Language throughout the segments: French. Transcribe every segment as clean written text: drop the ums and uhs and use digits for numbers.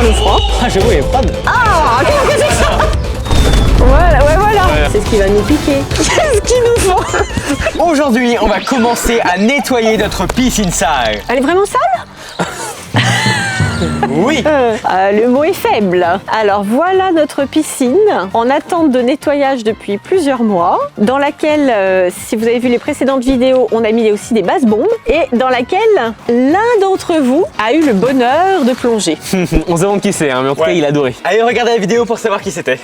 le froid. Ah, j'avoue, elle est froide. Ah, qu'est-ce que c'est que ça? Voilà, ouais, voilà. C'est ce qui va nous piquer. Qu'est-ce qu'ils nous font? Aujourd'hui, on va commencer à nettoyer notre piscine sale. Elle est vraiment sale? Oui. Le mot est faible. Alors voilà notre piscine en attente de nettoyage depuis plusieurs mois, dans laquelle, si vous avez vu les précédentes vidéos, on a mis aussi des basses bombes et dans laquelle l'un d'entre vous a eu le bonheur de plonger. On se demande qui c'est, hein, mais en tout cas, il a adoré. Allez, regardez la vidéo pour savoir qui c'était.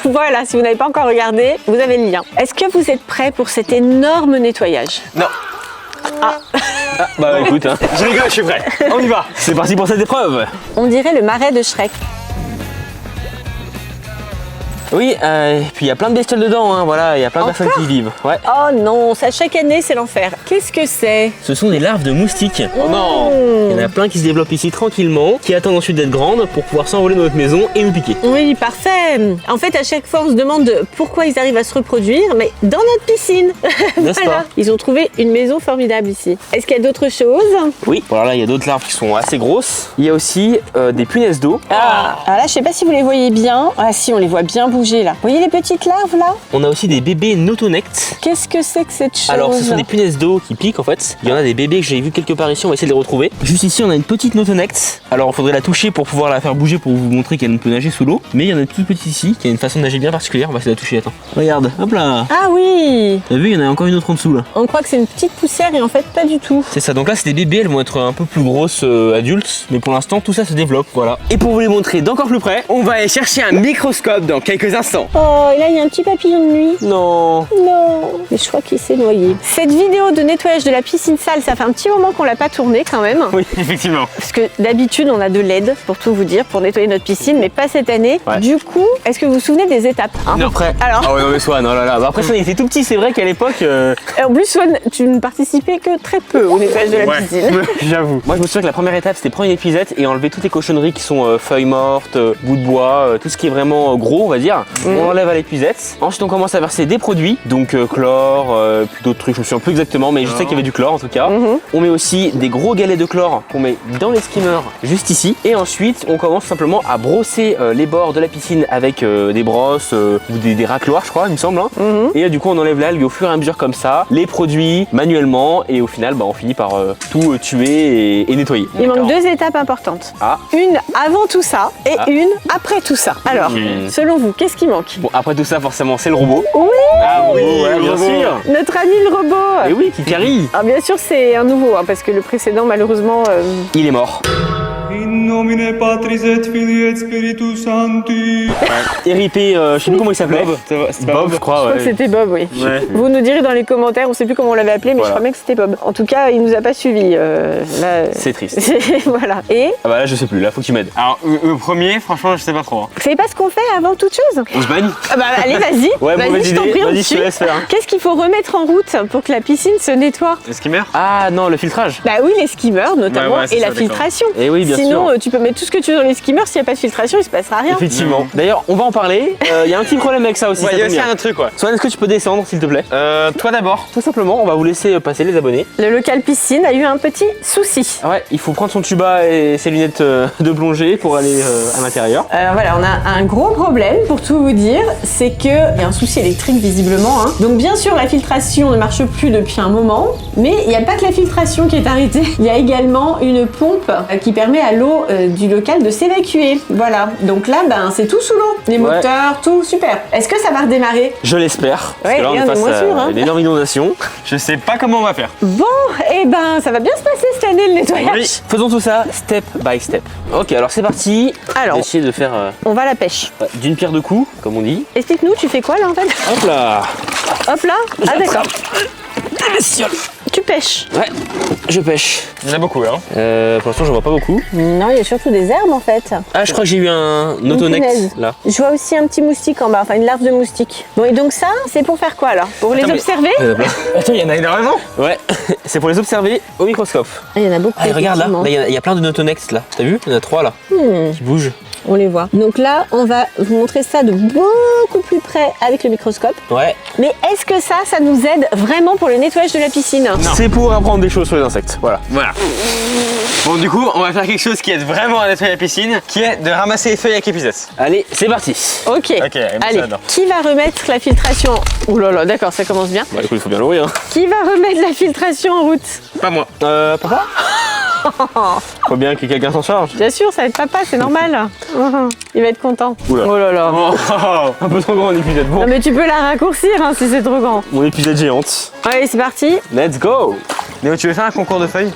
Voilà, si vous n'avez pas encore regardé, vous avez le lien. Est-ce que vous êtes prêts pour cet énorme nettoyage? Non. Ah, bah écoute, hein. Je rigole, je suis prêt. On y va. C'est parti pour cette épreuve. On dirait le marais de Shrek. Oui, et puis il y a plein de bestioles dedans, hein, voilà, il y a plein de personnes qui y vivent. Ouais. Oh non, ça chaque année c'est l'enfer. Qu'est-ce que c'est? Ce sont des larves de moustiques. Oh non. Il y en a plein qui se développent ici tranquillement, qui attendent ensuite d'être grandes pour pouvoir s'envoler dans notre maison et nous piquer. Oui, parfait. En fait, à chaque fois, on se demande pourquoi ils arrivent à se reproduire, mais dans notre piscine. N'est-ce pas? Ils ont trouvé une maison formidable ici. Est-ce qu'il y a d'autres choses? Oui. Alors là, il y a d'autres larves qui sont assez grosses. Il y a aussi des punaises d'eau. Alors là, je sais pas si vous les voyez bien. Ah si, on les voit bien bouger là. Vous voyez les petites larves là? On a aussi des bébés notonectes. Qu'est-ce que c'est que cette chose? Alors, ce sont des punaises d'eau qui piquent en fait. Il y en a des bébés que j'ai vus quelque part ici, on va essayer de les retrouver. Juste ici, on a une petite notonecte. Alors, il faudrait la toucher pour pouvoir la faire bouger pour vous montrer qu'elle peut nager sous l'eau. Mais il y en a une toute petite ici qui a une façon de nager bien particulière. On va essayer de la toucher, attends. Regarde, hop là. Ah oui. T'as vu, il y en a encore une autre en dessous là. On croit que c'est une petite poussière et en fait pas du tout. C'est ça, donc là c'est des bébés, elles vont être un peu plus grosses adultes, mais pour l'instant tout ça se développe, voilà. Et pour vous les montrer d'encore plus près, on va aller chercher un microscope dans quelques instants. Oh, et là il y a un petit papillon de nuit. Non. Non. Mais je crois qu'il s'est noyé. Cette vidéo de nettoyage de la piscine sale, ça fait un petit moment qu'on l'a pas tournée quand même. Oui, effectivement. Parce que d'habitude on a de l'aide pour tout vous dire, pour nettoyer notre piscine, mais pas cette année. Ouais. Du coup, est-ce que vous vous souvenez des étapes À peu près. Alors. Ah ouais, non mais Swan, oh là là. Bah après Swan il était tout petit, c'est vrai qu'à l'époque... Et en plus, Swan, tu ne participais que très peu au nettoyage de la piscine. J'avoue. Moi je me souviens que la première étape c'était prendre une épuisette et enlever toutes les cochonneries qui sont feuilles mortes, bouts de bois, tout ce qui est vraiment gros on va dire. On enlève à l'épuisette. Ensuite on commence à verser des produits, donc chlore, puis d'autres trucs, je me souviens plus exactement, mais je sais qu'il y avait du chlore en tout cas. On met aussi des gros galets de chlore qu'on met dans les skimmers juste ici. Et ensuite on commence simplement à brosser les bords de la piscine avec des brosses ou des racloirs je crois il me semble. Hein. Et du coup on enlève l'algue au fur et à mesure comme ça, les produits manuellement et au final on finit par tout tuer et nettoyer. Il manque deux étapes importantes. Ah. Une avant tout ça et une après tout ça. Alors, selon vous, qu'est-ce qui manque? Bon après tout ça forcément c'est le robot. Oui. Ah oui, ouais, bien sûr. Notre ami le robot. Et oui, qui carry. Alors bien sûr c'est un nouveau, hein, parce que le précédent malheureusement... Il est mort. In nomine Patris et Filii et Spiritus Sancti. Et ripé, je sais plus comment il s'appelait. Bob, je crois. Je crois que c'était Bob, oui. Ouais. Vous nous direz dans les commentaires, on sait plus comment on l'avait appelé, mais Voilà. je crois bien que c'était Bob. En tout cas, il nous a pas suivis. C'est triste. Voilà. Et Ah bah là je sais plus, là faut que tu m'aides. Alors le premier, franchement je sais pas trop. Hein. vous savez pas ce qu'on fait avant toute chose? On se baigne? Ah bah allez, vas-y. Ouais, vas-y, mauvaise je t'en idée. prie, on Vas-y, te je te suit. laisse faire. Qu'est-ce qu'il faut remettre en route pour que la piscine se nettoie? Le skimmer? Ah non, le filtrage. Bah oui, les skimmers notamment, Ouais, c'est et ça, la d'accord. filtration. Et oui, bien Sinon, sûr. tu peux mettre tout ce que tu veux dans les skimmers, s'il n'y a pas de filtration, il se passera rien. Effectivement. D'ailleurs, on va en parler. Il y a un petit problème avec ça aussi. Ouais, ça il y a tombe aussi bien. un autre truc, ouais. Swan, est-ce que tu peux descendre s'il te plaît? Toi d'abord. Tout simplement, on va vous laisser passer les abonnés. Le local piscine a eu un petit souci. Ouais, il faut prendre son tuba et ses lunettes de plongée pour aller à l'intérieur. Alors voilà, on a un gros problème pour tout vous dire, c'est qu'il y a un souci électrique visiblement. Hein. Donc bien sûr la filtration ne marche plus depuis un moment, mais il n'y a pas que la filtration qui est arrêtée. Il y a également une pompe qui permet à l'eau du local de s'évacuer. Voilà, donc là ben, c'est tout sous l'eau, les moteurs, tout super. Est-ce que ça va redémarrer? Je l'espère. Parce Ouais, que là on et est on est face moins à sûr, hein. une énorme inondation. Je sais pas comment on va faire. Bon, et ben ça va bien se passer cette année le nettoyage. Oui. Faisons tout ça step by step. Ok, alors c'est parti. Alors. On va essayer de faire On va à la pêche. d'une pierre deux coups, comme on dit. Explique-nous, tu fais quoi là en fait? Hop là. Hop là. Ah d'accord. Tu pêches. Ouais, je pêche. Il y en a beaucoup, hein. Pour l'instant, j'en vois pas beaucoup. Non, il y a surtout des herbes en fait. Ah, je crois que j'ai eu un Une autonect punaise. là. Je vois aussi un petit moustique en bas, enfin une larve de moustique. Bon et donc ça, c'est pour faire quoi alors? Pour les Attends, mais- observer? Attends, il y en a énormément. Ouais, c'est pour les observer au microscope. Ah, il y en a beaucoup. Ah, regarde là, effectivement. il y a plein de notonects là. T'as vu? Il y en a 3 là qui bougent. on les voit. Donc là, on va vous montrer ça de beaucoup plus près avec le microscope. Ouais. Mais est-ce que ça nous aide vraiment pour le nettoyage de la piscine? C'est pour apprendre des choses sur les insectes. Voilà. Bon, du coup, on va faire quelque chose qui aide vraiment à nettoyer la piscine, qui est de ramasser les feuilles avec épuisette. Allez, c'est parti. Ok. Allez, ça qui va remettre la filtration? Ouh là là, d'accord, ça commence bien. Bah, du coup, il faut bien l'ouvrir. Hein. Qui va remettre la filtration en route? Pas moi. Papa. Faut bien que quelqu'un s'en charge. Bien sûr, ça va être papa, c'est normal. Il va être content. Oula. Oh là là. Un peu trop grand l'épuisette. Bon. Non mais tu peux la raccourcir hein, si c'est trop grand. Mon épuisette géante. Allez, c'est parti. Let's go. Néo, tu veux faire un concours de feuilles?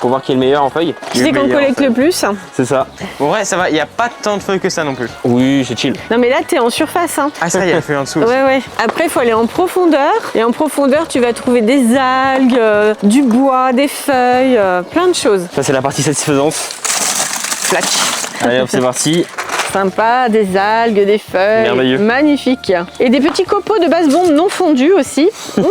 Pour voir qui est le meilleur en feuilles. Qui c'est qu'on collecte le plus? C'est ça. En vrai, ça va, il n'y a pas tant de feuilles que ça non plus. Oui, c'est chill. Non mais là, t'es en surface. Hein. Ah, ça, il y a les feuilles en dessous. Ouais. Après, il faut aller en profondeur. Et en profondeur, tu vas trouver des algues, du bois, des feuilles, plein de choses. Ça, c'est la partie satisfaisante. Flac. Allez, hop, c'est parti. Sympa, des algues, des feuilles. Merveilleux. Magnifique. Et des petits copeaux de basse bombe non fondus aussi. Ah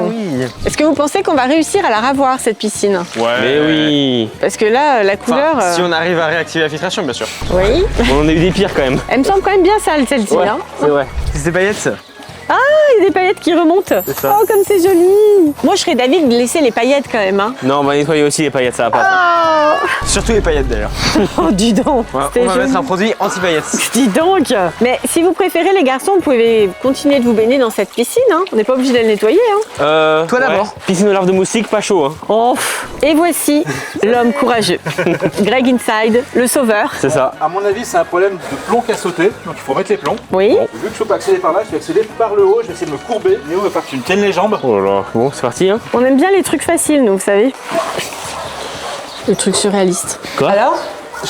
oui. Est-ce que vous pensez qu'on va réussir à la ravoir cette piscine? Ouais. Mais oui. Parce que là, la couleur... Si on arrive à réactiver la filtration, bien sûr. Oui. On en a eu des pires quand même. Elle me semble quand même bien sale celle-ci. Ouais, Hein. c'est vrai. C'est des paillettes. Ah, il y a des paillettes qui remontent. Ça. Oh, comme c'est joli. Moi, je serais d'avis de laisser les paillettes quand même. Hein. Non, on va nettoyer aussi les paillettes, ça va pas. Oh, Surtout les paillettes d'ailleurs. oh dis donc. Ouais, c'était on va joli. mettre un produit anti-paillettes. Dis donc. Mais si vous préférez les garçons, vous pouvez continuer de vous baigner dans cette piscine. Hein. On n'est pas obligé de la nettoyer. Hein. Toi d'abord. Ouais. Piscine aux larves de moustiques, pas chaud. Hein. Oh. Et voici l'homme courageux. Greg Inside, le sauveur. C'est ça. À mon avis, c'est un problème de plomb qui a sauté, donc il faut mettre les plombs. Oui. Vu que je peux pas accéder par là, je vais accéder par le haut, je vais essayer de me courber. Néo va faire que tu me tiennes les jambes. Oh là là. Bon, c'est parti. Hein. On aime bien les trucs faciles, nous, vous savez. Les trucs surréalistes. Quoi? Alors?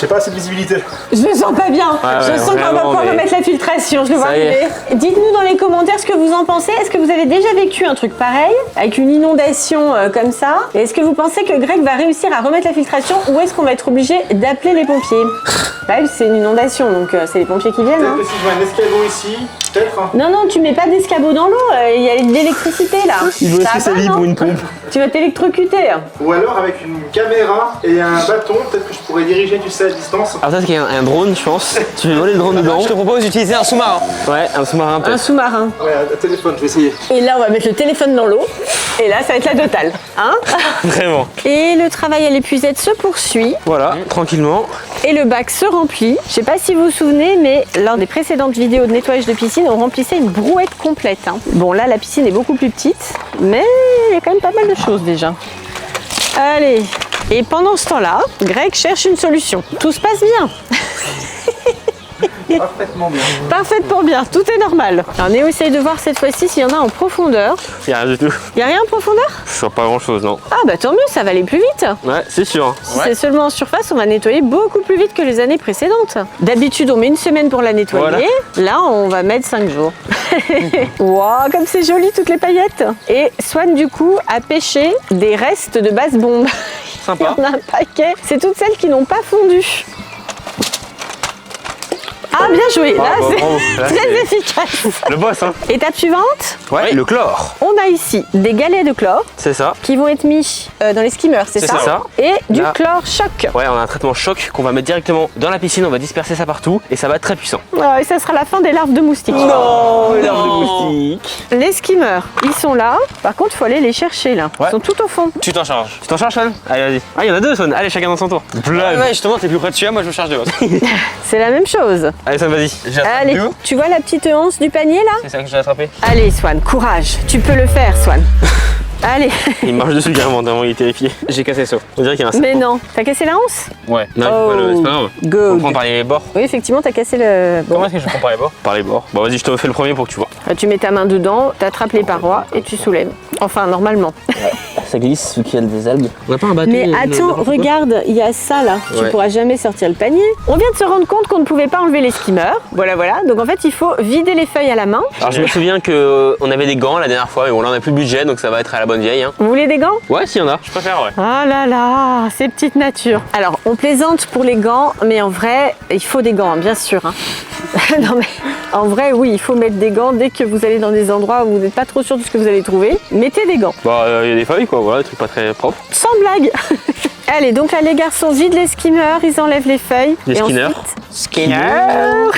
J'ai pas assez de visibilité. Je me sens pas bien. Je ouais, sens qu'on va vraiment, pouvoir mais- remettre la filtration. Je le vois Ça y est. arriver. Dites-nous dans les commentaires ce que vous en pensez. Est-ce que vous avez déjà vécu un truc pareil, avec une inondation comme ça? Et est-ce que vous pensez que Greg va réussir à remettre la filtration ou est-ce qu'on va être obligé d'appeler les pompiers? Bah oui, c'est une inondation, donc c'est les pompiers qui viennent. Hein. Peut-être que si je mets un escabeau ici, peut-être. Hein. Non, non, tu mets pas d'escabeau dans l'eau. Il y a de l'électricité là. Il doit Ça essayer sa va, vie non pour une pompe. Tu vas t'électrocuter. Ou alors avec une caméra et un bâton, peut-être que je pourrais diriger, tu sais, à distance. Alors ça, c'est un drone, je pense. Tu veux voler le drone dedans? Je te propose d'utiliser un sous-marin. Ouais, un sous-marin Un peut-être. sous-marin. Ouais, un téléphone, je vais essayer. Et là, on va mettre le téléphone dans l'eau. Et là, ça va être la totale. Hein? Vraiment. Et le travail à l'épuisette se poursuit. Voilà, tranquillement. Et le bac se remplit. Je sais pas si vous vous souvenez, mais lors des précédentes vidéos de nettoyage de piscine, on remplissait une brouette complète. Hein. Bon, là, la piscine est beaucoup plus petite, mais il y a quand même pas mal de choses déjà. Allez. Et pendant ce temps-là, Greg cherche une solution. Tout se passe bien. Parfaitement bien. Parfaitement bien, tout est normal. Alors Néo essaye de voir cette fois-ci s'il y en a en profondeur. Il y a rien du tout. Il n'y a rien en profondeur? Je vois pas grand chose, non. Ah bah tant mieux, ça va aller plus vite. Ouais, c'est sûr. Si c'est seulement en surface, on va nettoyer beaucoup plus vite que les années précédentes. D'habitude, on met une semaine pour la nettoyer. Là, on va mettre 5 jours. Waouh, comme c'est joli, toutes les paillettes. Et Swan, du coup, a pêché des restes de basse bombe. Sympa. Il y en a un paquet. C'est toutes celles qui n'ont pas fondu. Ah, bien joué. Là, Bravo, c'est bravo. Là, très c'est- efficace. Le boss, hein. Étape suivante, Ouais, le chlore. on a ici des galets de chlore C'est ça. qui vont être mis dans les skimmers, c'est C'est ça? ça. Et du Là. chlore choc. Ouais, on a un traitement choc qu'on va mettre directement dans la piscine, on va disperser ça partout et ça va être très puissant. Et ça sera la fin des larves de moustiques. Non, larve de moustique. Les skimmers, ils sont là. Par contre, il faut aller les chercher là. Ouais. Ils sont tout au fond. Tu t'en charges. Tu t'en charges, Swan? Allez, vas-y. Ah, il y en a deux, Swan. Allez, chacun dans son tour. Ouais, justement, t'es plus près de celui-là, moi je me charge de l'autre. C'est la même chose. Allez, Swan, vas-y. Allez, tu vois la petite anse du panier là? C'est ça que j'ai attrapé. Allez Swan, courage. Tu peux le faire Swan. Allez. Il marche dessus carrément, tellement il est terrifié. J'ai cassé ça. On dirait qu'il y a un serpent. Mais non, t'as cassé la anse? Ouais. Non, Oh, c'est pas grave. On good. prend par les bords. Oui, effectivement, t'as cassé le... Bon. Comment est-ce que je prends par les bords? Par les bords. Bon, vas-y, je te fais le premier pour que tu vois. Tu mets ta main dedans, t'attrapes les parois et tu soulèves. Enfin, normalement. Ça glisse, vu qu'il y a des algues. On n'a pas un bâton. Mais attends, regarde, il y a ça là. Tu Ouais. pourras jamais sortir le panier. On vient de se rendre compte qu'on ne pouvait pas enlever les skimmers. Voilà, voilà. Donc en fait, il faut vider les feuilles à la main. Alors, je me souviens qu'on avait des gants la dernière fois, mais bon, là, on n'a plus de budget, donc ça va être à la bonne vieille. Hein. Vous voulez des gants? Ouais, s'il y en a. Je préfère, ouais. Ah là là, ces petites natures. Alors, on plaisante pour les gants, mais en vrai, il faut des gants, hein, bien sûr. Hein. Non mais, en vrai, oui, il faut mettre des gants dès que vous allez dans des endroits où vous n'êtes pas trop sûr de ce que vous allez trouver. Mettez des gants, Bah, il y a des feuilles, quoi, voilà, des trucs pas très propres. sans blague. Allez, donc là, les garçons vident les skimmers, ils enlèvent les feuilles. Les et skinners. ensuite, Skinner.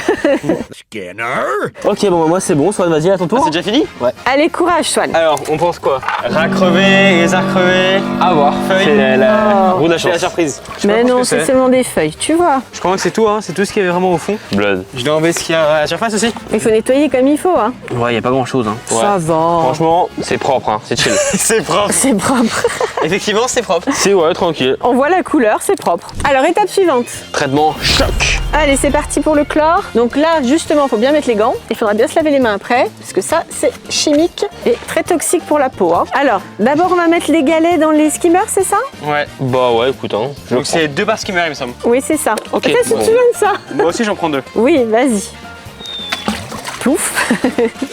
Ok, bon, moi c'est bon. Swan, vas-y, à ton tour. C'est déjà fini? Ouais. Allez, courage, Swan. Alors, on pense quoi? Rat crevé, lézard crevé. À voir. Feuille. C'est la Oh. roue de la C'est la chance. surprise. Mais non, ce que c'est c'est. seulement des feuilles, tu vois. Je crois que c'est tout, hein. C'est tout ce qu'il y avait vraiment au fond. Blood. Je dois enlever ce qu'il y a à la surface aussi. Il faut nettoyer comme il faut, hein. Ouais, y a pas grand chose. Hein. Ça va. Franchement, c'est propre, hein. C'est chill. C'est propre. C'est propre. Effectivement, c'est propre. C'est ouais, tranquille. On voit la couleur, c'est propre. Alors, étape suivante. Traitement choc. Allez, c'est parti pour le chlore. Donc là, justement, il faut bien mettre les gants. Il faudra bien se laver les mains après, parce que ça, c'est chimique et très toxique pour la peau, hein. Alors, d'abord, on va mettre les galets dans les skimmers, c'est ça? Ouais. Bah ouais, écoute, hein. Donc c'est 2 barres skimmer, il me semble. Oui, c'est ça. Ok, Peut-être que tu bon. te souviens de ça? Moi aussi, j'en prends 2. Oui, vas-y. Plouf.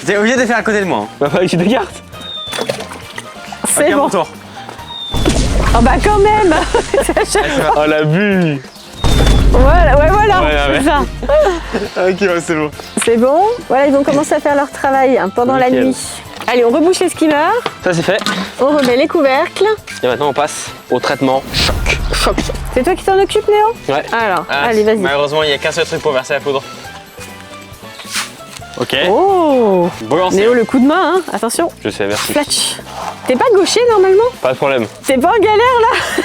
T'es obligé de faire à côté de moi. Bah fallait que tu te gardes. C'est bon. Tour. Oh bah quand même. Oh l'abus. Voilà, ouais, voilà, Ouais, c'est ouais. ça. Ok, ouais, c'est bon. C'est bon. Voilà, ils vont commencer à faire leur travail hein, pendant la Nickel. nuit. Allez, on rebouche les skimmers, Ça c'est fait. on remet les couvercles. Et maintenant on passe au traitement choc. Choc. C'est toi qui t'en occupes, Néo? Ouais. Alors, Ah, allez, vas-y. Malheureusement, il n'y a qu'un seul truc pour verser la poudre. Ok. Oh, Bon lancé. Néo, le coup de main, hein. Attention. Je sais, merci. Flatch. T'es pas gaucher normalement? Pas de problème. T'es pas en galère là?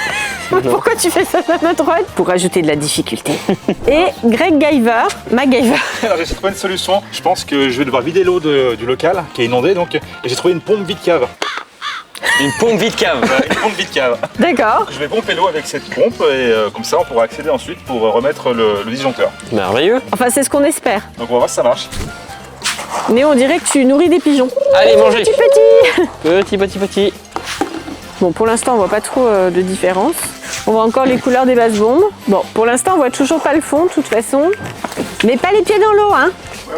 Pourquoi tu fais ça de la main droite? Pour ajouter de la difficulté. Et Greg Giver, MacGyver. Alors j'ai trouvé une solution, je pense que je vais devoir vider l'eau du local qui est inondé donc et j'ai trouvé une pompe vide-cave. Une pompe vide cave. Une pompe vide-cave. D'accord. Je vais pomper l'eau avec cette pompe et comme ça on pourra accéder ensuite pour remettre le disjoncteur. Merveilleux. Enfin, c'est ce qu'on espère. Donc on va voir si ça marche. Néo, on dirait que tu nourris des pigeons. Allez, mangez. Petit. Petit. Bon, pour l'instant, on voit pas trop de différence. On voit encore les couleurs des bases bombes. Bon, pour l'instant, on voit toujours pas le fond, de toute façon. Mais pas les pieds dans l'eau, hein.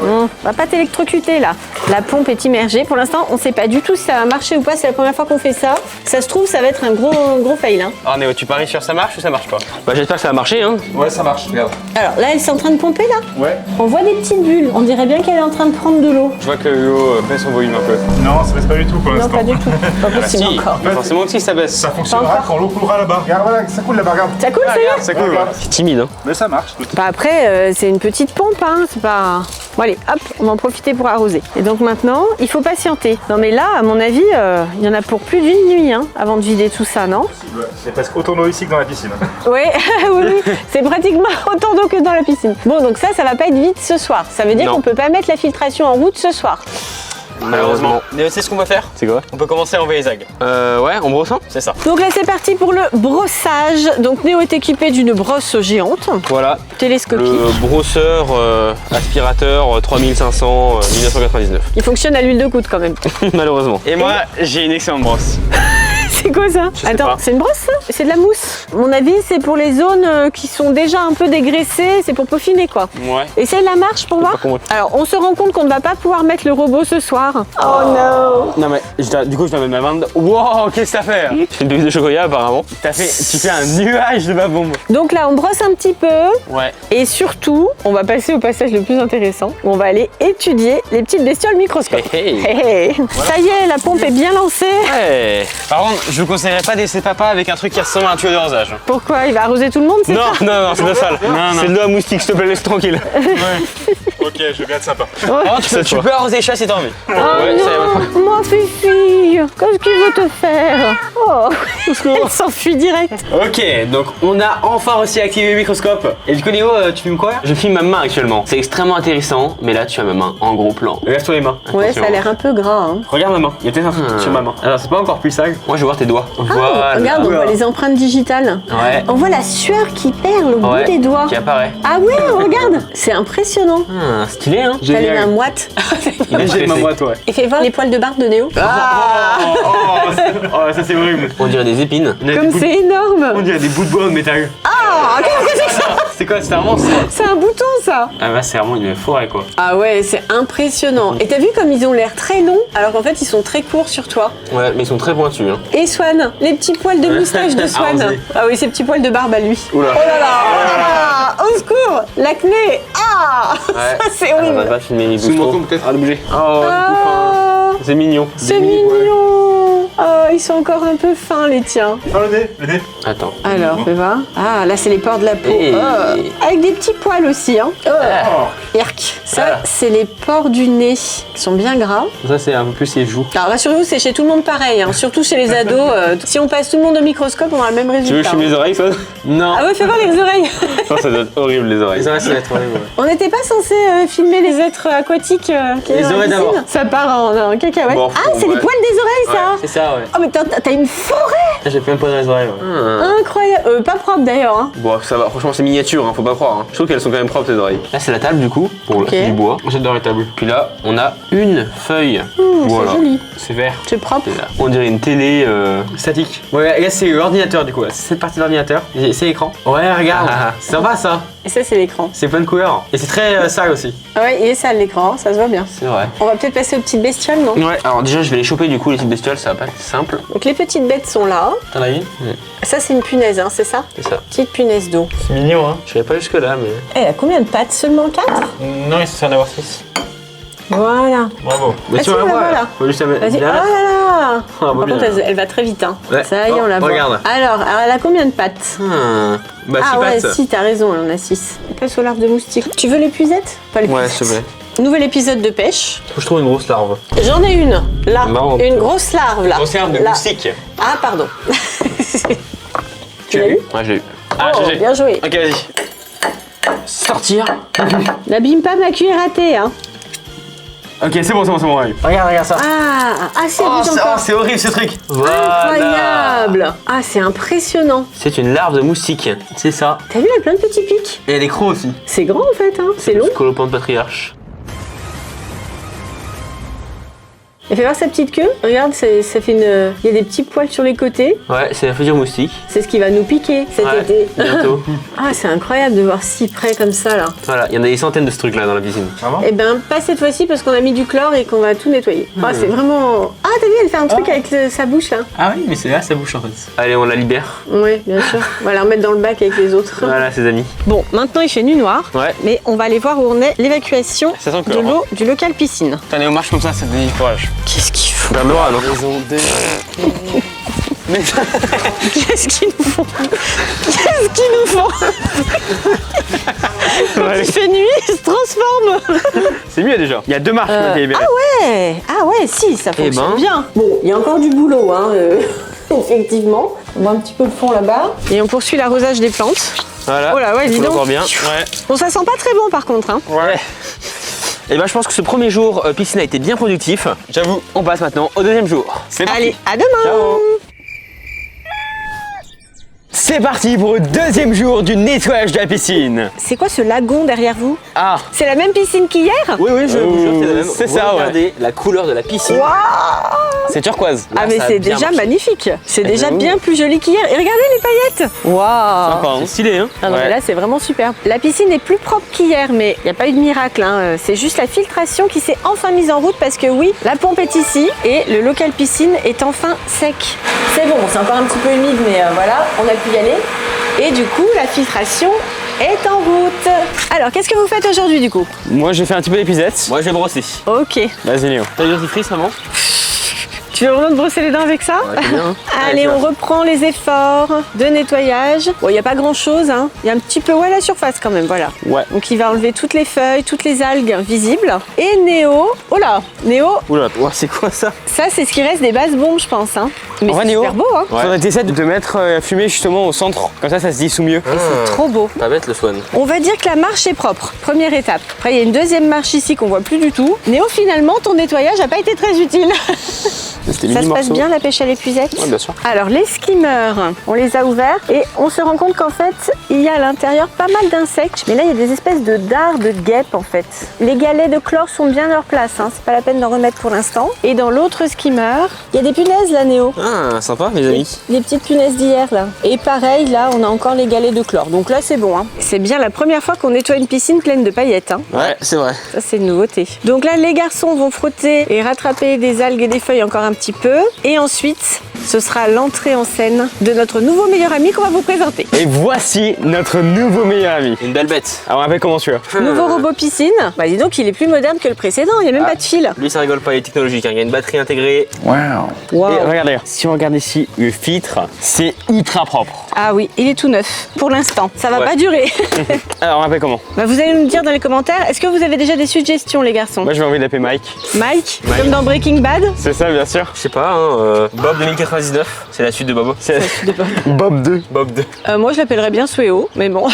On va pas t'électrocuter, là. La pompe est immergée. Pour l'instant, on sait pas du tout si ça va marcher ou pas. C'est la première fois qu'on fait ça. Ça se trouve, ça va être un gros fail, hein. Alors Néo, tu paries sur ça marche ou ça marche pas? Bah j'espère que ça va marcher, hein. Ouais ça marche, regarde. Alors là, elle est en train de pomper, là. Ouais. On voit des petites bulles. On dirait bien qu'elle est en train de prendre de l'eau. Je vois que l'eau baisse son volume un peu. Non ça baisse pas du tout pour Non, l'instant. pas du tout. Pas possible Si, encore. mais forcément que si ça baisse. Ça fonctionnera Pas encore. quand l'eau coulera là-bas. Regarde voilà, ça coule là-bas, regarde. Ça coule, ça y est? C'est cool. Regarde. C'est timide, hein. Mais ça marche. Bah après, c'est une petite pompe, hein, c'est pas... Bon allez, hop, on va en profiter pour arroser. Et donc maintenant, il faut patienter. Non mais là, à mon avis, il y en a pour plus d'une nuit, hein, avant de vider tout ça, non? C'est presque autant d'eau ici que dans la piscine. Oui, oui, c'est pratiquement autant d'eau que dans la piscine. Bon, donc ça va pas être vite ce soir. Ça veut dire Non. qu'on peut pas mettre la filtration en route ce soir. Malheureusement. Néo, c'est ce qu'on va faire? C'est quoi? On peut commencer à enlever les algues. Ouais, on brosse un. C'est ça. Donc là, c'est parti pour le brossage. Donc Néo est équipé d'une brosse géante, Voilà. télescopique. Le brosseur aspirateur 3500 1999. Il fonctionne à l'huile de coude quand même. Malheureusement. Et moi, j'ai une excellente brosse. C'est quoi ça? sais Attends, pas. c'est une brosse ça? C'est de la mousse. À mon avis, c'est pour les zones qui sont déjà un peu dégraissées, c'est pour peaufiner quoi. Ouais. Essaye la marche pour voir. pas convaincu. Alors, on se rend compte qu'on ne va pas pouvoir mettre le robot ce soir. Oh non! Non mais du coup je dois mettre ma main dedans. Wow, qu'est-ce que t'as fait? C'est une devise de chocolat apparemment. Tu fais un nuage de ma bombe. Donc là, on brosse un petit peu Ouais. et surtout, on va passer au passage le plus intéressant. On va aller étudier les petites bestioles microscopiques. Hey, hey. Hey, hey. Ça y est, la pompe est bien lancée. Ouais. Par contre, je vous conseillerais pas d'essayer papa avec un truc qui ressemble à un tuyau de rasage. Pourquoi? Il va arroser tout le monde, c'est Non, ça? non, c'est de sale. Non, C'est de l'eau à moustique, s'il te plaît, laisse tranquille. Ok, je vais être sympa. Par contre, Cette tu fois. peux arroser les chats si t'as envie. Oh Ouais, ça y est, non, mon fifi, qu'est-ce qu'il veut te faire? Oh, elle s'enfuit direct. Ok, donc on a enfin aussi activé le microscope. Et du coup Néo, tu filmes quoi? Je filme ma main actuellement. C'est extrêmement intéressant, mais là tu as ma main en gros plan. Lève-toi les mains. Ouais, ça a l'air un peu gras. Hein. Regarde ma main, il y a peut-être un truc sur ma main. Alors c'est pas encore plus sale. Moi je veux voir tes doigts. Voilà. Regarde, on voit les empreintes digitales. Ouais. On voit la sueur qui perle au bout Ouais. des doigts. Qui apparaît. Ah ouais, regarde, c'est impressionnant. Ah, stylé hein. T'as les mains moites. Il est J'ai ma stressé. boîte, ouais. Et fais voir les poils de barbe de Néo. Oh, ça c'est horrible. On dirait des épines. On dirait Comme des bouts- c'est énorme. On dirait des bouts de bois en métal. Ah, qu'est-ce que c'est que ça? C'est quoi? C'est vraiment ça? C'est un bouton ça. Ah bah c'est vraiment une forêt quoi. Ah ouais, c'est impressionnant. Et t'as vu comme ils ont l'air très longs alors qu'en fait ils sont très courts sur toi. Ouais, mais ils sont très pointus. Hein. Et Swan, les petits poils de moustache de Swan. Arrosé. Ah oui, ces petits poils de barbe à lui. Oula. Oh là là, oh là là, au secours, l'acné. Ah, Ouais. ça c'est On va horrible. pas filmer les bouches trop. peut-être. Ah, le bouger. Oh, Ah, c'est mignon. c'est mignon. Oh, ils sont encore un peu fins les tiens. Ah, le nez, le nez. Attends. Alors, fais voir. Ah, là, c'est les pores de la peau. Et- Oh. Avec des petits poils aussi, hein. Oh. Yerk. Ça, c'est les pores du nez qui sont bien gras. Ça, c'est un peu plus ses joues. Alors, rassurez-vous, c'est chez tout le monde pareil, hein. Surtout chez les ados. Si on passe tout le monde au microscope, on a le même résultat. Tu veux que je filme les oreilles, ça? Non. Ah ouais, fais voir les oreilles. Ça doit être horrible, les oreilles. Les oreilles, ça doit être horrible. On n'était pas censé filmer les êtres aquatiques qui Les dans la oreilles piscine. d'abord. Ça part en cacahuète. Bon, Ah, c'est ouais. les poils des oreilles, ça. C'est ça, ouais. Oh, mais t'as une forêt. J'ai plein de poils dans les oreilles, ouais. Incroyable. Pas propre d'ailleurs, hein. Bon, ça va, franchement, c'est miniature, hein, faut pas croire. Hein. Je trouve qu'elles sont quand même propres, tes oreilles. Là, c'est la table, du coup, pour Ok. du bois. J'adore les tables. Puis là, on a une feuille. C'est joli. C'est vert. C'est propre. C'est là. On dirait une télé. Statique. Ouais, là c'est l'ordinateur du coup. Là. C'est cette partie de l'ordinateur. C'est l'écran. Ouais, regarde. C'est sympa ça. Et ça, c'est l'écran. C'est plein de couleurs. Et c'est très sale aussi. Ah ouais, il est sale l'écran, ça se voit bien. C'est vrai. On va peut-être passer aux petites bestioles, non? Ouais, alors déjà, je vais les choper, du coup, les petites bestioles, ça va pas être simple. Donc les petites bêtes sont là. T'en as une? Ça, c'est une punaise, hein, c'est ça? C'est ça. Petite punaise d'eau. C'est mignon, hein. Je vais pas jusque-là, mais. Elle a combien de pattes? Seulement 4? Non, il s'en avoir 6. Voilà. Bravo. Mais Ah, tu si, vas la la voir, voilà. là. Faut juste la mettre Vas-y. Oh là. là là. Par bon, contre, bien. elle va très vite, hein. Ouais. Ça y est, on la voit. regarde. Alors, elle a combien de pattes? Bah, Ah 6 ouais, pattes. si, t'as raison, elle en a 6. On passe au larve de moustique. Tu veux l'épuisette? Pas l'épuisette. Ouais, s'il te plaît. Nouvel épisode de pêche. Faut que je trouve une grosse larve. J'en ai une, là. Marrant. Une grosse larve, là. Grosse larve de Là. moustique. Ah, pardon. Tu l'as eu? Ouais, j'ai eu. Ah, Oh, GG. bien joué. Ok, vas-y. Sortir. N'abîme pas ma cuillère à thé, hein. Ok, c'est bon, ouais. Regarde ça. Ah, c'est Oh, bouge encore. c'est horrible ce truc. Incroyable. Ah, c'est impressionnant. C'est une larve de moustique. C'est ça. T'as vu, elle a plein de petits pics. Et elle est crocs aussi. C'est grand, en fait, hein. C'est long. Scolopendre patriarche. Elle fait voir sa petite queue. Regarde, ça fait une... Il y a des petits poils sur les côtés. Ouais, c'est la future moustique. C'est ce qui va nous piquer cet Ouais, été. bientôt. Ah, c'est incroyable de voir si près comme ça, là. Voilà, il y en a des centaines de ce truc là dans la piscine. Eh ben, pas cette fois-ci parce qu'on a mis du chlore et qu'on va tout nettoyer. Ah, c'est vraiment... Ah, t'as vu, elle fait un truc avec sa bouche, là. Ah oui, mais c'est là, ça bouche en fait. Allez, on la libère. Oui, bien sûr. On va la remettre dans le bac avec les autres. Voilà, ses amis. Bon, maintenant il fait nuit noire. Ouais. Mais on va aller voir où on est l'évacuation Ça sent de que- l'eau du local piscine. T'en es au marche comme ça, ça te donne du courage. Qu'est-ce qu'il faut? Vers Nora, non? Qu'est-ce qu'ils nous font? Qu'est-ce qu'ils nous font? Quand il fait nuit, il se transforme. C'est mieux déjà. Il y a 2 marches qui ont été libérées. Ah ouais, si, ça Eh fonctionne ben. bien. Bon, il y a encore du boulot, hein, effectivement. On voit un petit peu le fond là-bas. Et on poursuit l'arrosage des plantes. Voilà. Oh là, ouais, dis On donc. l'entend bien. Ouais. Bon, ça sent pas très bon par contre, hein. Ouais. Et ben je pense que ce premier jour piscine a été bien productif. J'avoue. On passe maintenant au deuxième jour. C'est parti. Allez, à demain. Ciao. C'est parti pour le deuxième jour du nettoyage de la piscine. C'est quoi ce lagon derrière vous? Ah. C'est la même piscine qu'hier? Oui, je vous jure, c'est la même. C'est ça, ouais. Regardez la couleur de la piscine. C'est turquoise. Ah, Là, mais ça a c'est bien déjà marché. magnifique. C'est déjà j'avoue. bien plus joli qu'hier. Et regardez les paillettes. Waouh. C'est stylé, hein. Ah non, mais là c'est vraiment super. La piscine est plus propre qu'hier, mais il n'y a pas eu de miracle, hein. C'est juste la filtration qui s'est enfin mise en route parce que oui, la pompe est ici et le local piscine est enfin sec. C'est bon, c'est encore un petit peu humide, mais voilà, on a pu y aller. Et du coup, la filtration est en route. Alors, qu'est-ce que vous faites aujourd'hui du coup? Moi j'ai fait un petit peu d'épuisette. Moi, je vais brosser. Ok. Vas-y Léo. T'as du dentifrice, maman? Tu veux vraiment te brosser les dents avec ça? Ouais, c'est bien, hein. Allez, Allez, on ça va. reprend les efforts de nettoyage. Bon, il n'y a pas grand-chose, hein. Il y a un petit peu, ouais, la surface quand même, voilà. Ouais. Donc, il va enlever toutes les feuilles, toutes les algues visibles. Et Néo, oh là, Néo, Oula, c'est quoi ça? ça, c'est ce qui reste des bases bombes, je pense, hein. Mais En vrai, c'est Néo, super beau, hein. faudrait que t'essaies de te mettre à fumer justement au centre. Comme ça se dissout mieux. C'est trop beau. Pas bête le swan. On va dire que la marche est propre, première étape. Après, il y a une deuxième marche ici qu'on voit plus du tout. Néo, finalement, ton nettoyage n'a pas été très utile. C'était Ça mini se passe morceau. bien la pêche à l'épuisette? Ouais, bien sûr. Alors les skimmers, on les a ouverts et on se rend compte qu'en fait il y a à l'intérieur pas mal d'insectes, mais là il y a des espèces de dards de guêpes en fait. Les galets de chlore sont bien à leur place, hein. C'est pas la peine d'en remettre pour l'instant. Et dans l'autre skimmer, il y a des punaises là Néo. Ah, sympa, mes amis. Des petites punaises d'hier là. Et pareil là on a encore les galets de chlore, donc là c'est bon, hein. C'est bien la première fois qu'on nettoie une piscine pleine de paillettes, hein. Ouais, c'est vrai. Ça, c'est une nouveauté. Donc là, les garçons vont frotter et rattraper des algues et des feuilles encore un petit peu. Et ensuite, ce sera l'entrée en scène de notre nouveau meilleur ami qu'on va vous présenter. Et voici notre nouveau meilleur ami. Une belle bête. Alors on rappelle comment tu es. Nouveau robot piscine. Bah dis donc, il est plus moderne que le précédent, il n'y a même pas de fil. Lui, ça rigole pas, il est technologique. Il y a une batterie intégrée. Wow. Wow. Et regardez, si on regarde ici le filtre, c'est ultra propre. Ah oui, il est tout neuf pour l'instant. Ça va Ouais. pas durer. Alors on rappelle comment. Bah, vous allez nous dire dans les commentaires, est-ce que vous avez déjà des suggestions les garçons? Moi je vais envie d'appeler Mike. Mike, comme dans Breaking Bad. C'est ça bien sûr. Je sais pas, hein, Bob 2099, c'est la suite de Bobo. C'est Bob 2. Bob 2. Moi je l'appellerais bien Sueo, mais bon,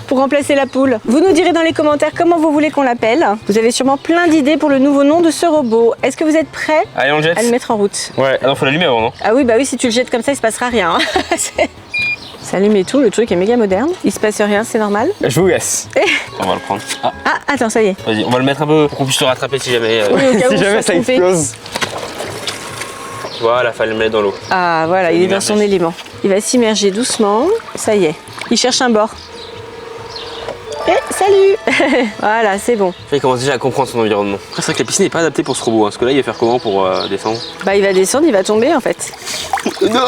pour remplacer la poule. Vous nous direz dans les commentaires comment vous voulez qu'on l'appelle. Vous avez sûrement plein d'idées pour le nouveau nom de ce robot. Est-ce que vous êtes prêts Allez, on le jette. à le mettre en route? Ouais. Ah non, faut l'allumer avant, non? Ah oui, bah oui, si tu le jettes comme ça, il se passera rien. Ça allume et tout, le truc est méga moderne. Il se passe rien, c'est normal. Je vous laisse. On va le prendre. Ah, Ah, attends, ça y est. vas-y, on va le mettre un peu pour qu'on puisse le rattraper si jamais. Oui, au cas où Si on jamais se ça soit trompé. explose. Voilà, fallait le mettre dans l'eau. Ah voilà, il est dans son Immergé. élément. Il va s'immerger doucement. Ça y est. Il cherche un bord. Eh, salut. Voilà, c'est bon. Il commence déjà à comprendre son environnement. Après, c'est vrai que la piscine n'est pas adaptée pour ce robot, hein, parce que là, il va faire comment pour descendre? Bah il va descendre, il va tomber en fait. Non.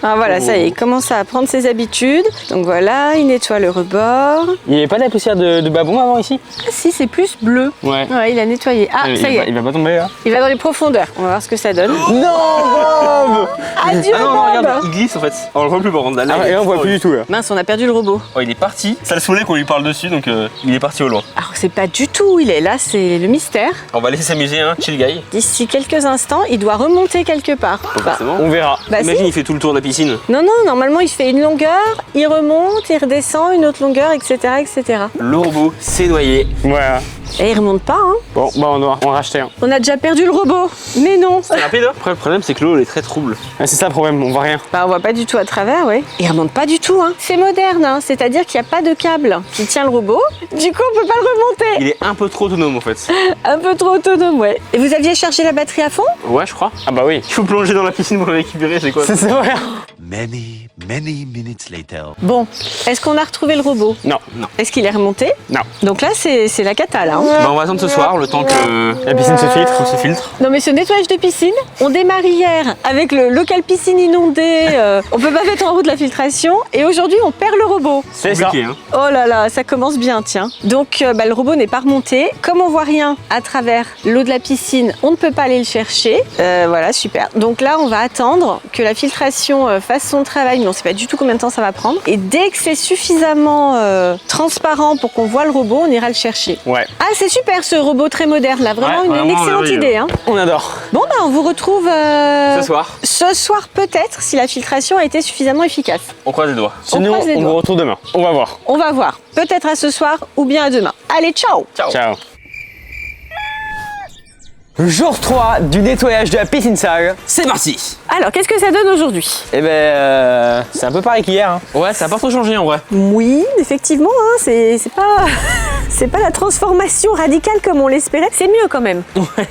Ah voilà, ça y est, il commence à prendre ses habitudes. Donc voilà, il nettoie le rebord. Il n'y avait pas de la poussière de babon avant ici? Ah si, c'est plus bleu. Ouais. Ouais, il a nettoyé. Ah, ça y est. Il va pas tomber là. Il va dans les profondeurs. On va voir ce que ça donne. Non Bob. Adieu, Ah non, non, Bob. regarde, il glisse en fait. On le voit plus par contre. Là, Ah, et là on voit plus du tout là. Mince, on a perdu le robot. Oh, il est parti. Ça le saoulait qu'on lui parle dessus, donc il est parti au loin. Alors c'est pas du tout où il est là, c'est le mystère. On va laisser s'amuser, hein, chill guy. D'ici quelques instants, il doit remonter quelque part. Pas Bah, forcément. On verra. bah Imagine, si. il fait tout le tour de la piscine. Non, non, normalement il fait une longueur, il remonte, il redescend, une autre longueur, etc. etc. Le robot s'est noyé. Voilà. Et il remonte pas, hein. Bon, bah on va racheter un. On a déjà perdu le robot. Mais non. C'est rapide, hein. Après, le problème, c'est que l'eau elle est très trouble. Ah, c'est ça le problème, on voit rien. Bah on voit pas du tout à travers, ouais. Il remonte pas du tout, hein. C'est moderne, hein. C'est-à-dire qu'il n'y a pas de câble qui tient le robot. Du coup, on peut pas le remonter. Il est un peu trop autonome en fait. Un peu trop autonome, ouais. Et vous aviez chargé la batterie à fond? Ouais, je crois. Ah bah oui. Il faut plonger dans la piscine pour le récupérer, c'est quoi? C'est vrai. Many minutes later. Bon, est-ce qu'on a retrouvé le robot? Non. Est-ce qu'il est remonté? Non. Donc là, c'est la cata, là. Hein. Bah, on va attendre ce soir, le temps que La piscine se filtre. on se filtre. Non mais ce nettoyage de piscine, on démarre hier avec le local piscine inondé, on peut pas mettre en route la filtration et aujourd'hui on perd le robot. C'est ça. Compliqué, hein. Oh là là, ça commence bien tiens. Donc bah, le robot n'est pas remonté, comme on voit rien à travers l'eau de la piscine, on ne peut pas aller le chercher. Voilà, super. Donc là on va attendre que la filtration fasse son travail, mais on sait pas du tout combien de temps ça va prendre. Et dès que c'est suffisamment transparent pour qu'on voit le robot, on ira le chercher. Ouais. Ah c'est super ce robot très moderne là, vraiment Ouais, une vraiment excellente merveilleux. idée. Hein. On adore. Bon bah on vous retrouve Ce soir, ce soir peut-être si la filtration a été suffisamment efficace. on croise les doigts. Sinon, croise les on doigts. vous retrouve demain. On va voir. On va voir. Peut-être à ce soir ou bien à demain. Allez, ciao. Ciao. Jour 3 du nettoyage de la piscine sale. C'est parti. Alors, qu'est-ce que ça donne aujourd'hui? Eh ben, c'est un peu pareil qu'hier. Hein. Ouais, ça a pas trop changé en vrai. Oui, effectivement, hein, c'est pas c'est pas la transformation radicale comme on l'espérait. C'est mieux quand même.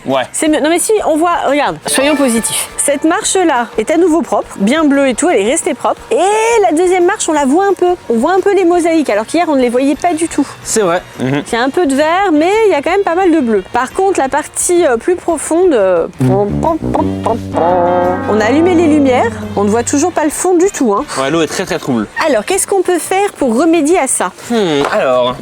Ouais. C'est mieux. Non mais si, on voit, regarde, soyons positifs. Cette marche-là est à nouveau propre, bien bleue et tout, elle est restée propre. Et la deuxième marche, on la voit un peu. On voit un peu les mosaïques, alors qu'hier, on ne les voyait pas du tout. C'est vrai. Il y a un peu de vert, mais il y a quand même pas mal de bleu. Par contre, la partie plus profonde, on a allumé les lumières, on ne voit toujours pas le fond du tout. Hein. Ouais, l'eau est très très trouble. Alors, qu'est-ce qu'on peut faire pour remédier à ça? Alors,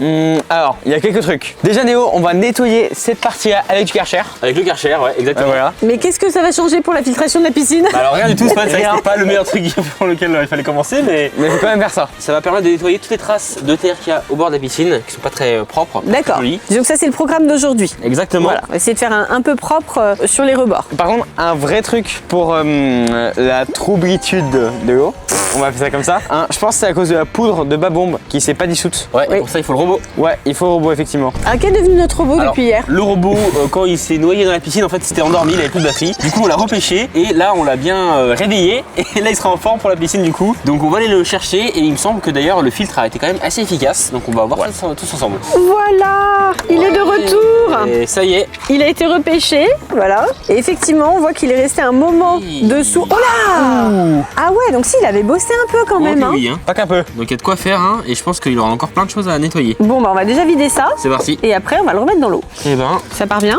Alors, il y a quelques trucs. Déjà, Néo, on va nettoyer cette partie-là avec du Karcher. avec le Karcher, ouais, exactement. Voilà. Mais qu'est-ce que ça va changer pour la filtration de la piscine? Bah alors rien du tout, c'est vrai que c'était pas le meilleur truc pour lequel il fallait commencer, mais Mais il faut quand même faire ça. ça va permettre de nettoyer toutes les traces de terre qu'il y a au bord de la piscine, qui sont pas très propres. D'accord. jolies. Disons que ça, c'est le programme d'aujourd'hui. Exactement. Voilà, on va essayer de faire un peu propre sur les rebords. Par contre, un vrai truc pour la troublitude de l'eau, on va faire ça comme ça. Hein, je pense que c'est à cause de la poudre de babombe qui s'est pas dissoute. Ouais, et Oui. pour ça il faut le robot. Ouais, il faut le robot effectivement. Alors, qu'est devenu notre robot Alors, depuis hier? Le robot, quand il s'est noyé dans la piscine, en fait, il s'était endormi, il avait plus de batterie. Du coup, on l'a repêché et là, on l'a bien réveillé. Et là, il sera en forme pour la piscine, du coup. Donc, on va aller le chercher. Et il me semble que d'ailleurs, le filtre a été quand même assez efficace. Donc, on va voir ça tous ensemble. Voilà, il est de retour. Et ça y est. Il a été repêché, voilà. Et effectivement, on voit qu'il est resté un moment dessous. Oh là! Ah ouais, donc si, il avait bossé un peu quand même. Ok, Hein. oui, hein. Pas qu'un peu. Donc, il y a de quoi faire, hein. Et je pense qu'il aura encore plein de choses à nettoyer. Bon, bah on va déjà vider ça. C'est parti. Et après, on va le remettre dans l'eau. Et ben, Ça part bien?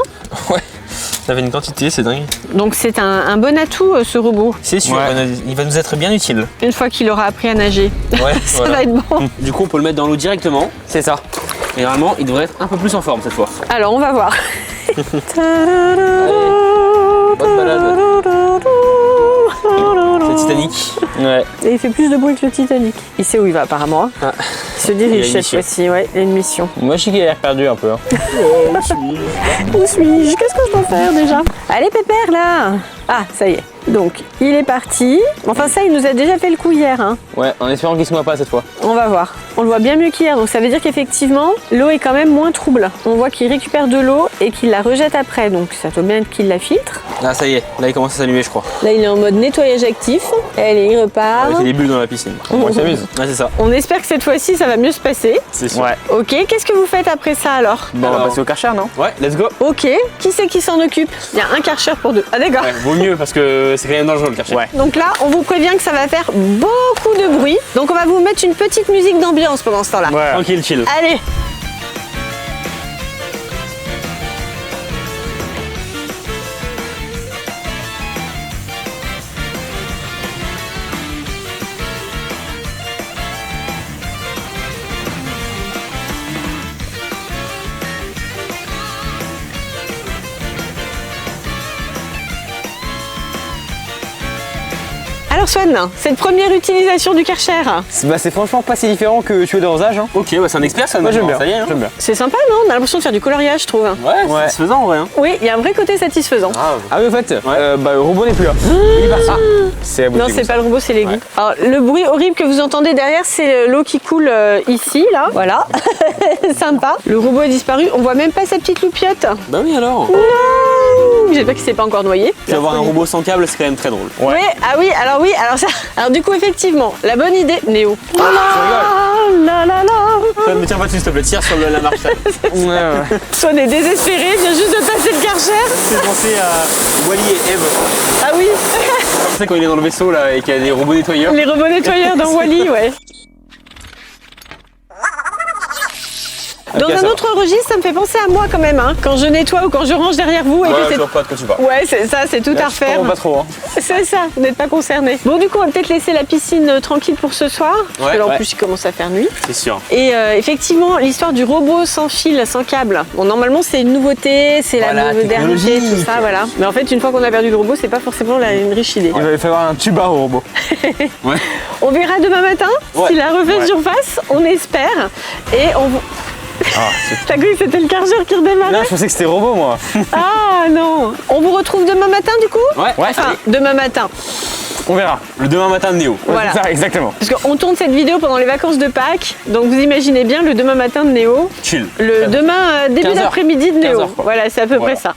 ouais. Ça fait une quantité, c'est dingue. Donc c'est un bon atout ce robot. C'est sûr, il va nous être bien utile. Une fois qu'il aura appris à nager. Ouais, Ça va être bon. Du coup, on peut le mettre dans l'eau directement. C'est ça. Et normalement, il devrait être un peu plus en forme cette fois. Alors on va voir. Bonne balade. C'est Titanic. Ouais. Et il fait plus de bruit que le Titanic. Il sait où il va apparemment. Hein. Ah. Il se dirige Il a une cette mission. fois-ci, ouais, il a une mission. Moi, je sais qu'il a l'air perdu un peu. Hein. Où suis-je? Qu'est-ce que je dois faire déjà? Allez Pépère là. Ah, ça y est. Donc, il est parti. Enfin ça, il nous a déjà fait le coup hier. Hein. Ouais, en espérant qu'il se noie pas cette fois. On va voir. On le voit bien mieux qu'hier, donc ça veut dire qu'effectivement, l'eau est quand même moins trouble. On voit qu'il récupère de l'eau et qu'il la rejette après, donc ça doit bien être qu'il la filtre. Ah, ça y est, là il commence à s'allumer, je crois. Là, il est en mode nettoyage actif. Allez, il repart. Il fait des bulles dans la piscine. On s'amuse. Ouais, c'est ça. On espère que cette fois-ci, ça va mieux se passer. C'est sûr. Ouais. Ok, qu'est-ce que vous faites après ça alors? Bon, on Alors. va passer au Karcher, non? Ouais, let's go. Ok, qui c'est qui s'en occupe? Il y a un Karcher pour deux. Ah d'accord. Ouais, vaut mieux parce que c'est quand même dangereux le Karcher. Ouais. Donc là, on vous prévient que ça va faire beaucoup de bruit. Donc on va vous mettre une petite musique d'ambiance pendant ce temps-là. Ouais. Tranquille, chill. Allez. Alors Swan, cette première utilisation du Karcher, C'est franchement pas si différent que tuer dans Âge. Hein. Ok, bah c'est un expert ça. Moi, j'aime bien. Ça y est, hein. J'aime bien. c'est sympa non? On a l'impression de faire du coloriage je trouve. Ouais, c'est Ouais. satisfaisant en vrai. Hein. Oui, il y a un vrai côté satisfaisant. Ah oui, en fait, le robot n'est plus là. Il est parti. C'est abouti. Non, c'est pas le robot, c'est l'égout. Alors, le bruit horrible que vous entendez derrière, c'est l'eau qui coule ici, là. Voilà. Sympa. Le robot est disparu. On voit même pas sa petite loupiote. Bah oui alors. J'espère qu'il s'est pas encore noyé. Puis avoir un robot sans câble, c'est quand même très drôle. Ouais. Ah oui, alors ça. Alors du coup, effectivement, la bonne idée. Néo. Ah, La la la. Ne tiens pas dessus, s'il te plaît, tire sur la marche. Ouais. Swan est désespéré, il vient juste de passer le Karcher. C'est pensé à Wally et Eve. Ah oui, Tu sais quand il est dans le vaisseau là et qu'il y a des robots nettoyeurs. les robots nettoyeurs dans Wall-E, ouais. Dans Ok, un ça va. autre registre, ça me fait penser à moi quand même, hein, quand je nettoie ou quand je range derrière vous. Et Ouais, que je c'est... vois pas de quoi tu parles. Ouais, c'est ça, c'est tout à refaire. Pas trop. Hein. C'est ça, vous n'êtes pas concerné. Bon, du coup, on va peut-être laisser la piscine tranquille pour ce soir. Parce que là, en Ouais. plus, il commence à faire nuit. C'est sûr. Et effectivement, l'histoire du robot sans fil, sans câble. Bon, normalement, c'est une nouveauté, c'est Voilà, la modernité, technologique. tout ça, voilà. Mais en fait, une fois qu'on a perdu le robot, c'est pas forcément une riche idée. Il va falloir un tuba au robot. Ouais. On verra demain matin Ouais. s'il a refait surface, on espère. Et on vous. T'as cru que c'était le Karcher qui redémarrait? Là, je pensais que c'était robot, moi. Ah non. On vous retrouve demain matin du coup? Ouais. Enfin, demain matin. On verra. Le demain matin de Néo. Voilà. C'est ça, exactement. Parce qu'on tourne cette vidéo pendant les vacances de Pâques, donc vous imaginez bien le demain matin de Néo, Chill. le demain début 15 heures. d'après-midi de 15 Néo. heures, quoi. Voilà, c'est à peu près ça.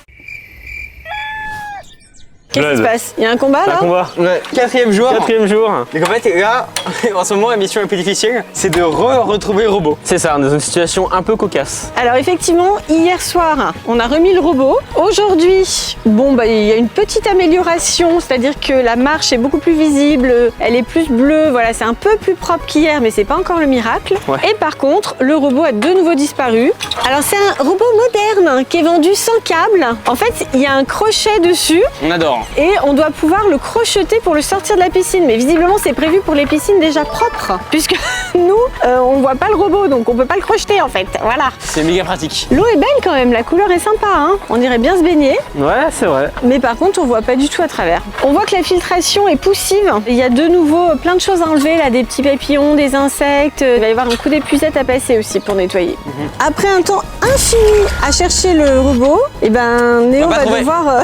Qu'est-ce qui se passe? Il y a un combat là? Combat. Ouais. Quatrième jour. Quatrième jour. Donc en fait, là, en ce moment, la mission est plus difficile. C'est de retrouver le robot. C'est ça, on est dans une situation un peu cocasse. Alors effectivement, hier soir, on a remis le robot. Aujourd'hui, bon bah il y a une petite amélioration, c'est-à-dire que la marche est beaucoup plus visible, elle est plus bleue, voilà, c'est un peu plus propre qu'hier, mais c'est pas encore le miracle. Ouais. Et par contre, le robot a de nouveau disparu. Alors c'est un robot moderne qui est vendu sans câble. En fait, il y a un crochet dessus On adore. et on doit pouvoir le crocheter pour le sortir de la piscine. Mais visiblement, c'est prévu pour les piscines déjà propres, puisque nous, on voit pas le robot, donc on peut pas le crocheter en fait. Voilà. C'est méga pratique. L'eau est belle quand même, la couleur est sympa, hein. On irait bien se baigner, Ouais, c'est vrai. mais par contre on voit pas du tout à travers. On voit que la filtration est poussive, il y a de nouveau plein de choses à enlever, là, des petits papillons, des insectes, il va y avoir un coup d'épuisette à passer aussi pour nettoyer. Après un temps infini à chercher le robot, et ben Néo On va va trouver. devoir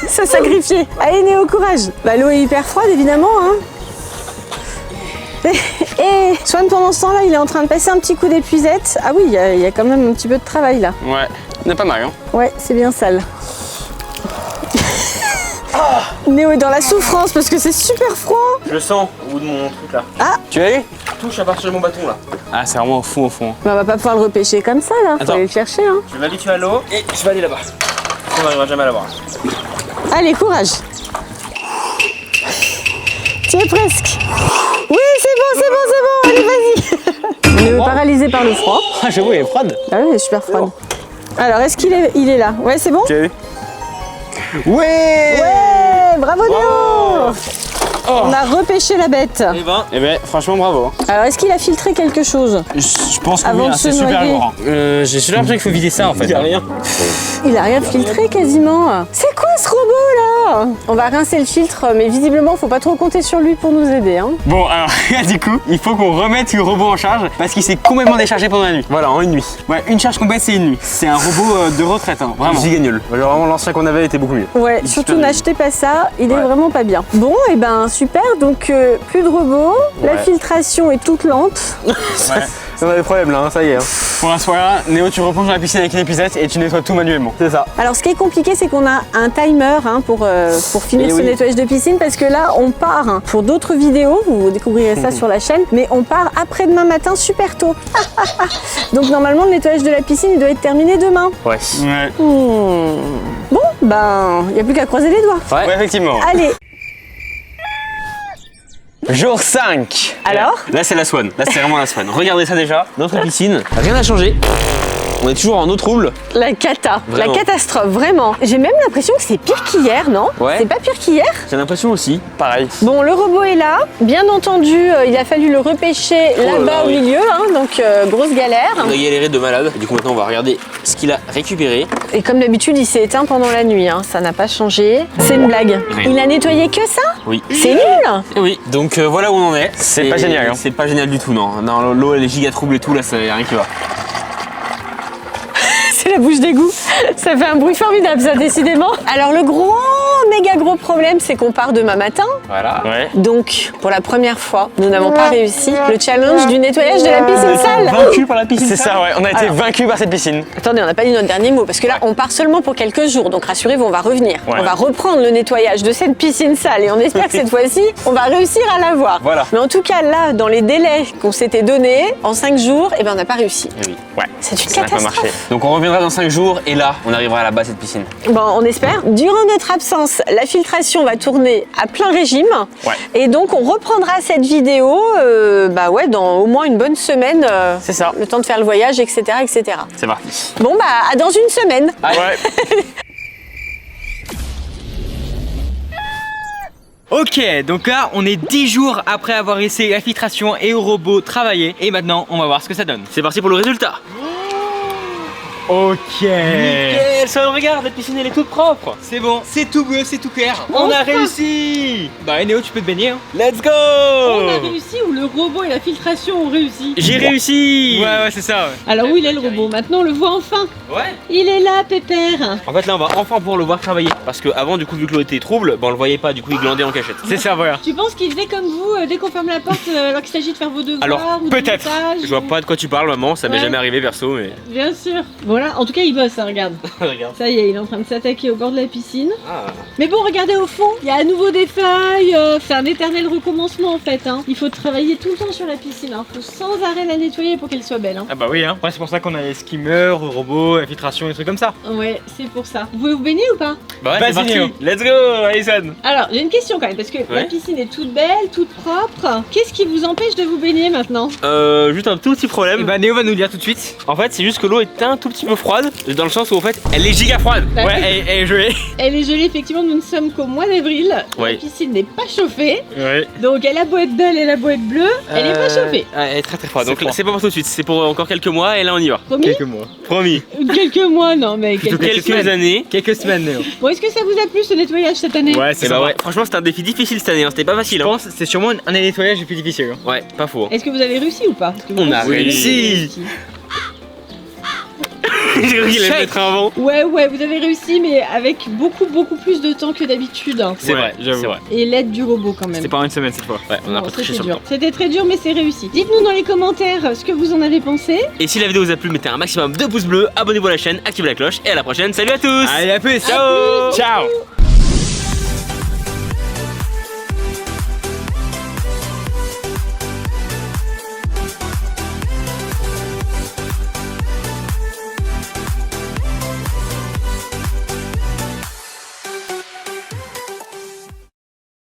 se sacrifier. Allez Néo, courage. Bah l'eau est hyper froide évidemment, hein. Et Swan pendant ce temps-là, il est en train de passer un petit coup d'épuisette. Ah oui, il y a quand même un petit peu de travail là. Ouais, on est pas mal. Hein. Ouais, c'est bien sale. Néo est dans la souffrance parce que c'est super froid. Je le sens au bout de mon truc là. Tu as eu? Touche à partir de mon bâton là. Ah, c'est vraiment fou au fond. Mais on va pas pouvoir le repêcher comme ça là, faut Attends. aller le chercher hein. Je vais m'habituer à l'eau et je vais aller là-bas. On n'arrivera jamais à l'avoir. Allez, courage. Tu es presque. Oui, c'est bon, allez vas-y. Néo est paralysé par le froid. Ah, j'avoue, elle est froide. Ah oui, elle est super froide. Alors, est-ce qu'il est là? Ouais, c'est bon? Tu as eu? Ouais. Ouais, bravo Néo. On a repêché la bête. Eh ben, franchement, bravo. Alors, est-ce qu'il a filtré quelque chose Je pense que avant de se noyer? J'ai super l'impression qu'il faut vider ça en fait. Il y a rien. Il a rien filtré quasiment. C'est quoi ce robot là? On va rincer le filtre, mais visiblement, faut pas trop compter sur lui pour nous aider. Hein. Bon, alors, du coup, il faut qu'on remette le robot en charge parce qu'il s'est complètement déchargé pendant la nuit. Voilà, en une nuit. Ouais, une charge complète, c'est une nuit. C'est un robot de retraite, hein, vraiment. Gigagnole. Genre vraiment l'ancien qu'on avait était beaucoup mieux. Ouais, Il est surtout super n'achetez pas ça, il est Ouais. vraiment pas bien. Bon, et ben super, donc plus de robots, la filtration est toute lente. On a des problèmes là, hein, ça y est. Hein. Pour la soirée, Néo, tu replonges dans la piscine avec une épuisette et tu nettoies tout manuellement. C'est ça. Alors ce qui est compliqué, c'est qu'on a un timer hein, pour finir Et ce oui. nettoyage de piscine parce que là, on part hein, pour d'autres vidéos, vous découvrirez ça sur la chaîne, mais on part après-demain matin super tôt. Donc normalement, le nettoyage de la piscine, il doit être terminé demain. Ouais. Ouais. Bon, ben, il n'y a plus qu'à croiser les doigts. Ouais, effectivement. Allez, Jour 5. alors Là c'est la Swan. Là c'est vraiment la Swan. Regardez ça déjà. Notre piscine, rien n'a changé. On est toujours en eau trouble. la cata, Vraiment. la catastrophe, vraiment. J'ai même l'impression que c'est pire qu'hier, non? Ouais. C'est pas pire qu'hier? J'ai l'impression aussi. Pareil. Bon, le robot est là. Bien entendu, il a fallu le repêcher là là-bas là, au oui. milieu, hein, donc grosse galère. On a galéré de malade. Du coup maintenant on va regarder ce qu'il a récupéré. Et comme d'habitude, il s'est éteint pendant la nuit, hein, ça n'a pas changé. C'est une blague. Rien. Il a nettoyé que ça? Oui. C'est nul! Et oui. Donc voilà où on en est. C'est pas génial, hein. C'est pas génial du tout, non. Non, l'eau elle est giga trouble et tout, là ça y a rien qui va. C'est la bouche d'égout. Ça fait un bruit formidable, ça, décidément. Alors, le méga gros problème, c'est qu'on part demain matin. Voilà. Ouais. Donc, pour la première fois, nous n'avons pas réussi le challenge du nettoyage de la piscine sale. Vaincu par la piscine. C'est ça, ouais. On a été Alors. vaincus par cette piscine. Attendez, on n'a pas dit notre dernier mot, parce que là, on part seulement pour quelques jours. Donc, rassurez-vous, on va revenir. Ouais. On va reprendre le nettoyage de cette piscine sale. Et on espère que cette fois-ci, on va réussir à l'avoir. Voilà. Mais en tout cas, là, dans les délais qu'on s'était donnés, en 5 jours, eh ben, on n'a pas réussi. Eh oui. Ouais. C'est une Ça n'a pas catastrophe. marché. Donc on reviendra dans 5 jours et là on arrivera là-bas à cette piscine. Bon, on espère. Durant notre absence, la filtration va tourner à plein régime. Ouais. Et donc, on reprendra cette vidéo bah ouais, dans au moins une bonne semaine. C'est ça. Le temps de faire le voyage, etc. etc. C'est parti. Bon, bah, à dans une semaine. Ouais. Ok, donc là on est 10 jours après avoir essayé la filtration et au robot travailler et maintenant on va voir ce que ça donne. C'est parti pour le résultat. Ok. Nickel, ça regarde, la piscine elle est toute propre. C'est bon, c'est tout bleu, c'est tout clair. On a réussi. Bah Néo, tu peux te baigner. Hein. Let's go. On a réussi ou le robot et la filtration ont réussi? J'ai réussi. Ouais, c'est ça. Ouais. Alors où il est le robot? Maintenant on le voit enfin. Ouais. Il est là, Pépère. En fait là on va enfin pouvoir le voir travailler. Parce que avant du coup vu que l'eau était trouble, bah on le voyait pas, du coup il glandait en cachette. C'est ça, voilà. Tu penses qu'il faisait comme vous dès qu'on ferme la porte alors qu'il s'agit de faire vos devoirs Alors, ou du peut-être. montage, Je vois pas de quoi tu parles maman, ça m'est Ouais. jamais arrivé perso mais. Bien sûr. Voilà, en tout cas il bosse, hein, regarde. Regarde. Ça y est, il est en train de s'attaquer au bord de la piscine. Ah. Mais bon, regardez au fond, il y a à nouveau des feuilles. C'est un éternel recommencement en fait. Hein. Il faut travailler tout le temps sur la piscine. Il faut sans arrêt la nettoyer pour qu'elle soit belle. Hein. Ah bah oui, hein. Ouais, c'est pour ça qu'on a les skimmers, le robot, la filtration et des trucs comme ça. Ouais, c'est pour ça. Vous voulez vous baigner ou pas? Bah ouais, Vas-y, c'est parti. Néo. Let's go Alison. Alors, j'ai une question quand même, parce que la Ouais. piscine est toute belle, toute propre. Qu'est-ce qui vous empêche de vous baigner maintenant? Juste un tout petit Et problème. bah Néo va nous le dire tout de suite. En fait c'est juste que l'eau est un tout petit peu froide. Dans le sens où en fait elle est giga froide. Bah oui. Ouais, elle est gelée. Elle est gelée, effectivement, nous ne sommes qu'au mois d'avril. Ouais. La piscine n'est pas chauffée. Ouais. Donc, elle a beau être belle et la beau être bleue, elle n'est pas chauffée. Elle est très très froide. C'est Donc froid. c'est pas pour tout de suite, c'est pour encore quelques mois et là on y va. Promis? Quelques mois. Promis. Quelques mois, non, mais quelques Quelques semaines. années. Quelques semaines, Néo. Bon, est-ce que ça vous a plu ce nettoyage cette année? Ouais, Et c'est bah ça. ouais, franchement c'était un défi difficile cette année, hein. C'était pas facile. Je Hein. pense que c'est sûrement un des nettoyages les plus difficiles. Hein. Ouais, pas faux. Hein. Est-ce que vous avez réussi ou pas? Parce que vous On a pensez que vous avez réussi. J'ai cru qu'il allait mettre un vent. Ouais, vous avez réussi, mais avec beaucoup plus de temps que d'habitude. C'est Ouais, vrai, j'avoue. c'est vrai. Et l'aide du robot quand même. C'était pas en une semaine cette fois. Ouais, on a Bon, pas triché c'était sur le dur. temps. C'était très dur, mais c'est réussi. Dites-nous dans les commentaires ce que vous en avez pensé. Et si la vidéo vous a plu, mettez un maximum de pouces bleus, abonnez-vous à la chaîne, activez la cloche et à la prochaine. Salut à tous. Allez, à plus. Ciao. Ciao.